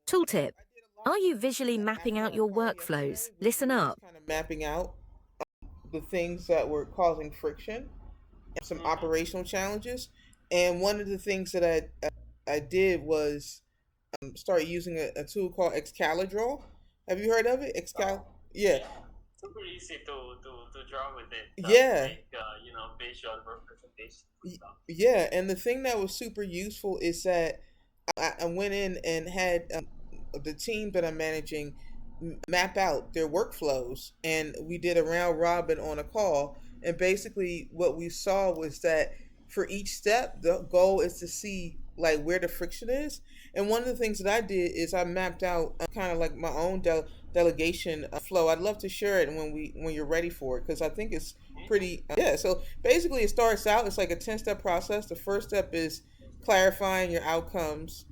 Tooltip. Are you visually mapping After out our your call yesterday, workflows? we Listen were just up. kind of mapping out the things that were causing friction and some Mm-hmm. operational challenges. And one of the things that I did was start using a tool called Excalibur. Have you heard of it? Oh, Yeah, yeah. Super easy to draw with it, to yeah, make visual representations and stuff. yeah. And the thing that was super useful is that I went in and had the team that I'm managing map out their workflows, and we did a round robin on a call. And basically, what we saw was that for each step, the goal is to see like where the friction is. And one of the things that I did is I mapped out kind of like my own delegation flow. I'd love to share it when you're ready for it because I think it's pretty. Yeah. So basically, it starts out. It's like a 10-step process. The first step is clarifying your outcomes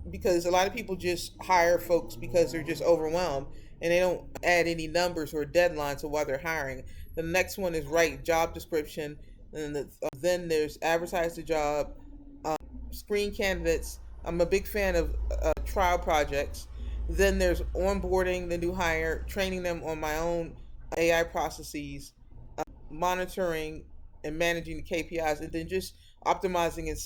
because a lot of people just hire folks because they're just overwhelmed and they don't add any numbers or deadlines to why they're hiring. The next one is write job description, and then there's advertise the job, screen candidates. I'm a big fan of trial projects. Then there's onboarding the new hire, training them on my own AI processes, monitoring and managing the KPIs, and then just optimizing and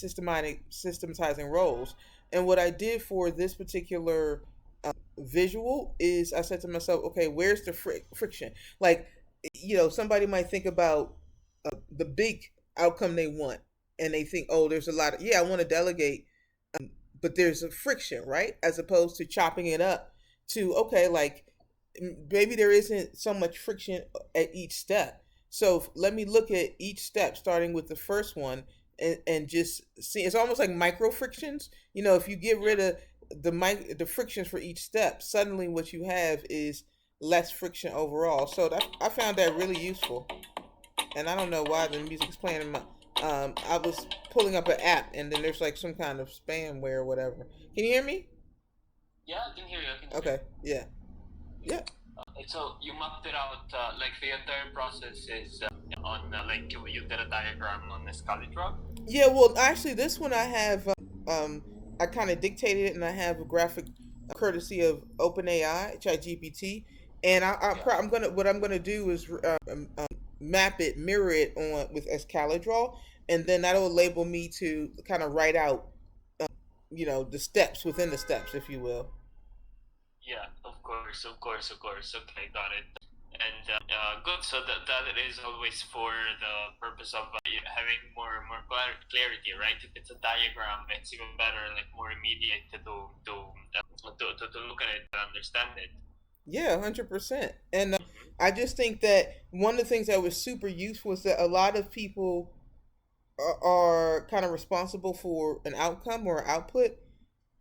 systematizing roles. And what I did for this particular visual is I said to myself, okay, where's the friction? Like, somebody might think about the big outcome they want, and they think, oh, there's a lot of, yeah, I want to delegate, but there's a friction, right? As opposed to chopping it up to, okay, like maybe there isn't so much friction at each step. So let me look at each step, starting with the first one, and just see. It's almost like micro frictions. If you get rid Yeah. of the frictions for each step, suddenly what you have is less friction overall. So I found that really useful. And I don't know why the music's playing in my. I was pulling up an app, and then there's like some kind of spamware or whatever. Can you hear me? Yeah, I can hear you. I can hear Okay. you. Yeah. Yeah. So you mapped it out, like the entire process is on like you did a diagram on this Excalibur. Yeah, well, actually, this one I have, I kind of dictated it, and I have a graphic courtesy of OpenAI, ChatGPT, and Yeah. what I'm gonna do is map it, mirror it on with Excalibur, and then that'll enable me to kind of write out, the steps within the steps, if you will. Yeah, of course, of course, of course. Okay, got it. And good. So that it is always for the purpose of having more clarity, right? If it's a diagram, it's even better, like more immediate to look at it and understand it. Yeah, 100%. And Mm-hmm. I just think that one of the things that was super useful is that a lot of people are kind of responsible for an outcome or output,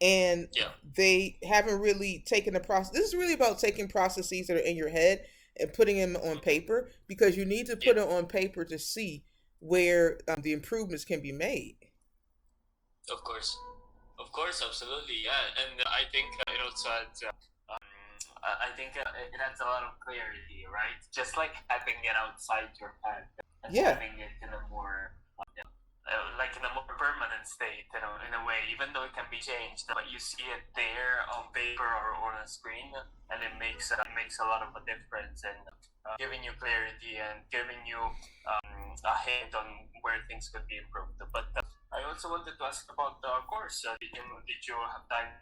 and Yeah. they haven't really taken the process. This is really about taking processes that are in your head and putting them on Mm-hmm. paper, because you need to put Yeah. it on paper to see where the improvements can be made. Of course, absolutely, yeah. And I think it also adds. I think it adds a lot of clarity, right? Just like having it outside your head and Yeah, having it in a more like in a more permanent state, in a way, even though it can be changed, but you see it there on paper or on a screen, and it makes a lot of a difference and giving you clarity and giving you a hint on where things could be improved. But I also wanted to ask about the course. Did you have time